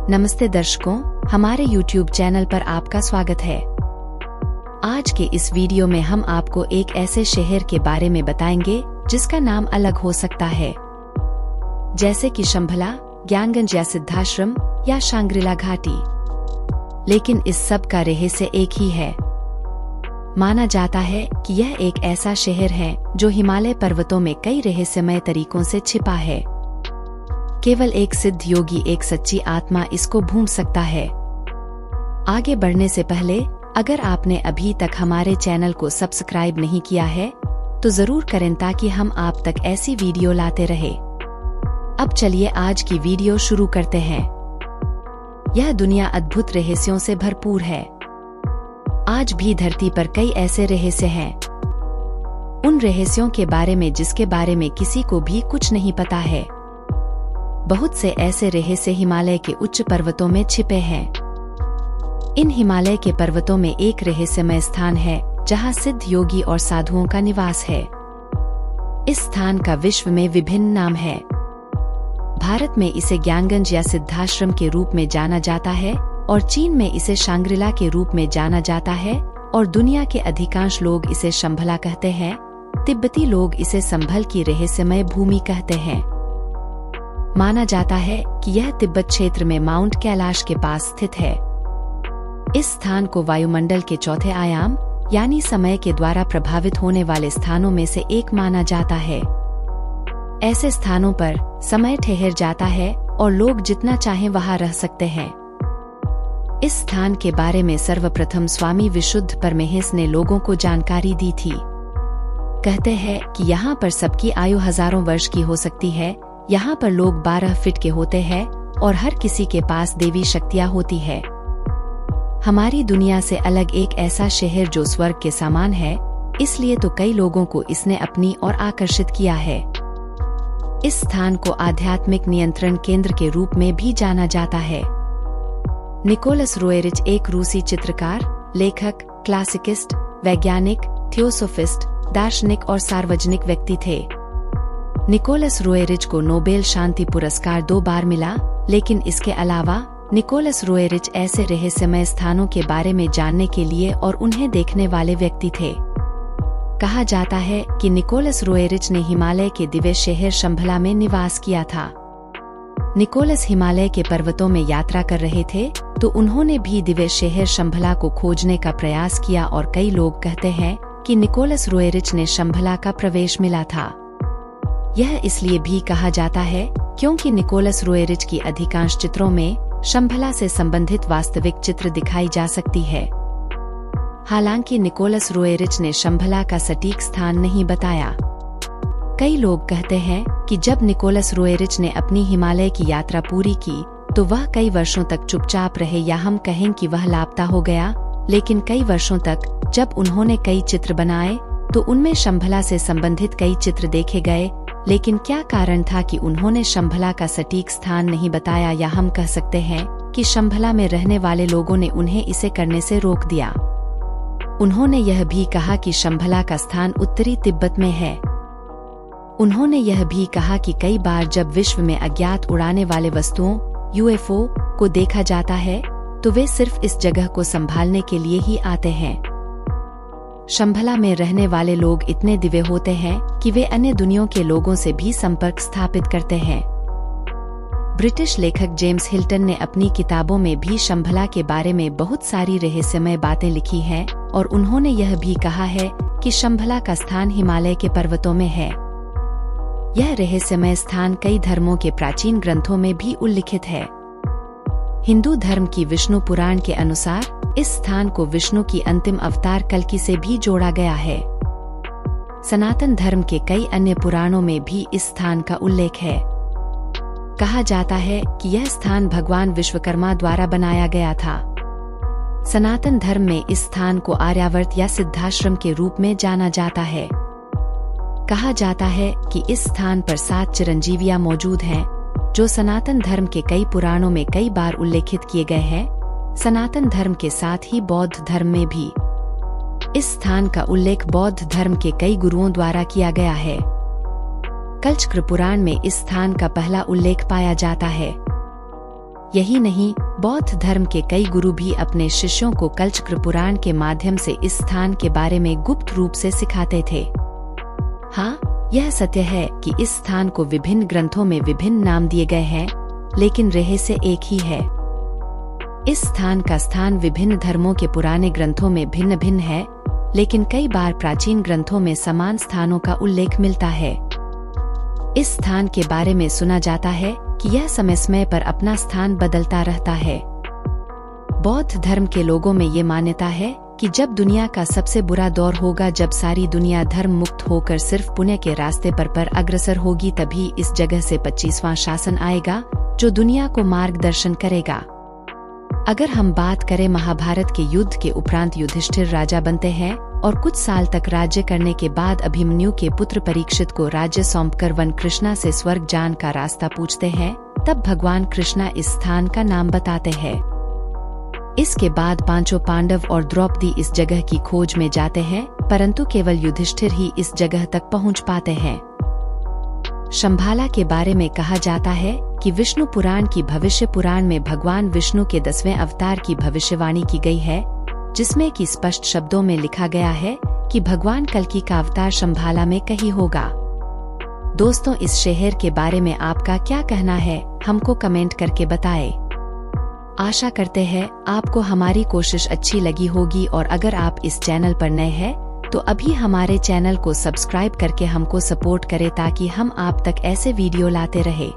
नमस्ते दर्शकों, हमारे YouTube चैनल पर आपका स्वागत है। आज के इस वीडियो में हम आपको एक ऐसे शहर के बारे में बताएंगे जिसका नाम अलग हो सकता है, जैसे कि शंभला, ज्ञानगंज या सिद्धाश्रम या शांग्रिला घाटी। लेकिन इस सब का रहस्य एक ही है। माना जाता है कि यह एक ऐसा शहर है जो हिमालय पर्वतों में कई रहस्यमय तरीकों से छिपा है। केवल एक सिद्ध योगी, एक सच्ची आत्मा इसको भूल सकता है। आगे बढ़ने से पहले अगर आपने अभी तक हमारे चैनल को सब्सक्राइब नहीं किया है तो जरूर करें ताकि हम आप तक ऐसी वीडियो लाते रहे। अब चलिए आज की वीडियो शुरू करते हैं। यह दुनिया अद्भुत रहस्यों से भरपूर है। आज भी धरती पर कई ऐसे रहस्य हैं, उन रहस्यों के बारे में जिसके बारे में किसी को भी कुछ नहीं पता है। बहुत से ऐसे रहस्य हिमालय के उच्च पर्वतों में छिपे हैं। इन हिमालय के पर्वतों में एक रहस्यमय स्थान है जहां सिद्ध योगी और साधुओं का निवास है। इस स्थान का विश्व में विभिन्न नाम है। भारत में इसे ज्ञानगंज या सिद्धाश्रम के रूप में जाना जाता है और चीन में इसे शांग्रिला के रूप में जाना जाता है और दुनिया के अधिकांश लोग इसे शंभला कहते हैं। तिब्बती लोग इसे संभल की रहस्यमय भूमि कहते हैं। माना जाता है कि यह तिब्बत क्षेत्र में माउंट कैलाश के पास स्थित है। इस स्थान को वायुमंडल के चौथे आयाम यानी समय के द्वारा प्रभावित होने वाले स्थानों में से एक माना जाता है। ऐसे स्थानों पर समय ठहर जाता है और लोग जितना चाहें वहां रह सकते हैं। इस स्थान के बारे में सर्वप्रथम स्वामी विशुद्ध परमहंस ने लोगों को जानकारी दी थी। कहते हैं कि यहाँ पर सबकी आयु हजारों वर्ष की हो सकती है। यहाँ पर लोग 12 फीट के होते हैं और हर किसी के पास देवी शक्तियाँ होती है। हमारी दुनिया से अलग एक ऐसा शहर जो स्वर्ग के समान है, इसलिए तो कई लोगों को इसने अपनी ओर आकर्षित किया है। इस स्थान को आध्यात्मिक नियंत्रण केंद्र के रूप में भी जाना जाता है। निकोलस रोएरिच एक रूसी चित्रकार, लेखक, क्लासिकिस्ट, वैज्ञानिक, थियोसोफिस्ट, दार्शनिक और सार्वजनिक व्यक्ति थे। निकोलस रोएरिच को नोबेल शांति पुरस्कार 2 बार मिला, लेकिन इसके अलावा निकोलस रोएरिच ऐसे रहस्यमय स्थानों के बारे में जानने के लिए और उन्हें देखने वाले व्यक्ति थे। कहा जाता है कि निकोलस रोएरिच ने हिमालय के दिव्य शहर शंभला में निवास किया था। निकोलस हिमालय के पर्वतों में यात्रा कर रहे थे तो उन्होंने भी दिव्य शहर शंभला को खोजने का प्रयास किया और कई लोग कहते हैं कि निकोलस रोएरिच ने शंभला का प्रवेश मिला था। यह इसलिए भी कहा जाता है क्योंकि निकोलस रोएरिच की अधिकांश चित्रों में शंभला से संबंधित वास्तविक चित्र दिखाई जा सकती है। हालांकि निकोलस रोएरिच ने शंभला का सटीक स्थान नहीं बताया। कई लोग कहते हैं कि जब निकोलस रोएरिच ने अपनी हिमालय की यात्रा पूरी की तो वह कई वर्षों तक चुपचाप रहे, या हम कहें कि वह लापता हो गया। लेकिन कई वर्षों तक जब उन्होंने कई चित्र बनाए तो उनमें शंभला से संबंधित कई चित्र देखे गए। लेकिन क्या कारण था कि उन्होंने शंभला का सटीक स्थान नहीं बताया, या हम कह सकते हैं कि शंभला में रहने वाले लोगों ने उन्हें इसे करने से रोक दिया। उन्होंने यह भी कहा कि शंभला का स्थान उत्तरी तिब्बत में है। उन्होंने यह भी कहा कि कई बार जब विश्व में अज्ञात उड़ाने वाले वस्तुओं UFO को देखा जाता है तो वे सिर्फ इस जगह को संभालने के लिए ही आते हैं। शंभला में रहने वाले लोग इतने दिव्य होते हैं कि वे अन्य दुनियाओं के लोगों से भी संपर्क स्थापित करते हैं। ब्रिटिश लेखक जेम्स हिल्टन ने अपनी किताबों में भी शंभला के बारे में बहुत सारी रहस्यमय बातें लिखी हैं और उन्होंने यह भी कहा है कि शंभला का स्थान हिमालय के पर्वतों में है। यह रहस्यमय स्थान कई धर्मों के प्राचीन ग्रंथों में भी उल्लिखित है। हिंदू धर्म की विष्णु पुराण के अनुसार इस स्थान को विष्णु की अंतिम अवतार कल्कि से भी जोड़ा गया है। सनातन धर्म के कई अन्य पुराणों में भी इस स्थान का उल्लेख है। कहा जाता है कि यह स्थान भगवान विश्वकर्मा द्वारा बनाया गया था। सनातन धर्म में इस स्थान को आर्यावर्त या सिद्धाश्रम के रूप में जाना जाता है। कहा जाता है कि इस स्थान पर 7 चिरंजीवियां मौजूद हैं, जो सनातन धर्म के कई पुराणों में कई बार उल्लेखित किए गए हैं। सनातन धर्म के साथ ही बौद्ध धर्म में भी इस स्थान का उल्लेख बौद्ध धर्म के कई गुरुओं द्वारा किया गया है। कल्चक्र पुराण में इस स्थान का पहला उल्लेख पाया जाता है। यही नहीं, बौद्ध धर्म के कई गुरु भी अपने शिष्यों को कल्चक्र पुराण के माध्यम से इस स्थान के बारे में गुप्त रूप से सिखाते थे। हाँ, यह सत्य है कि इस स्थान को विभिन्न ग्रंथों में विभिन्न नाम दिए गए हैं, लेकिन रहस्य एक ही है। इस स्थान का स्थान विभिन्न धर्मों के पुराने ग्रंथों में भिन्न भिन्न है, लेकिन कई बार प्राचीन ग्रंथों में समान स्थानों का उल्लेख मिलता है। इस स्थान के बारे में सुना जाता है कि यह समय समय पर अपना स्थान बदलता रहता है। बौद्ध धर्म के लोगों में ये मान्यता है कि जब दुनिया का सबसे बुरा दौर होगा, जब सारी दुनिया धर्म मुक्त होकर सिर्फ पुण्य के रास्ते पर अग्रसर होगी, तभी इस जगह से 25वां शासन आएगा जो दुनिया को मार्गदर्शन करेगा। अगर हम बात करें महाभारत के युद्ध के उपरांत युधिष्ठिर राजा बनते हैं और कुछ साल तक राज्य करने के बाद अभिमन्यु के पुत्र परीक्षित को राज्य सौंपकर वन कृष्णा से स्वर्ग जान का रास्ता पूछते हैं, तब भगवान कृष्णा इस स्थान का नाम बताते हैं। इसके बाद पांचों पांडव और द्रौपदी इस जगह की खोज में जाते हैं, परंतु केवल युधिष्ठिर ही इस जगह तक पहुंच पाते हैं। शंभाला के बारे में कहा जाता है कि विष्णु पुराण की भविष्य पुराण में भगवान विष्णु के 10वें अवतार की भविष्यवाणी की गई है, जिसमें कि स्पष्ट शब्दों में लिखा गया है कि भगवान कल्कि का अवतार शंभाला में कहीं होगा। दोस्तों, इस शहर के बारे में आपका क्या कहना है, हमको कमेंट करके बताएं। आशा करते हैं आपको हमारी कोशिश अच्छी लगी होगी, और अगर आप इस चैनल पर नए हैं तो अभी हमारे चैनल को सब्सक्राइब करके हमको सपोर्ट करें ताकि हम आप तक ऐसे वीडियो लाते रहे।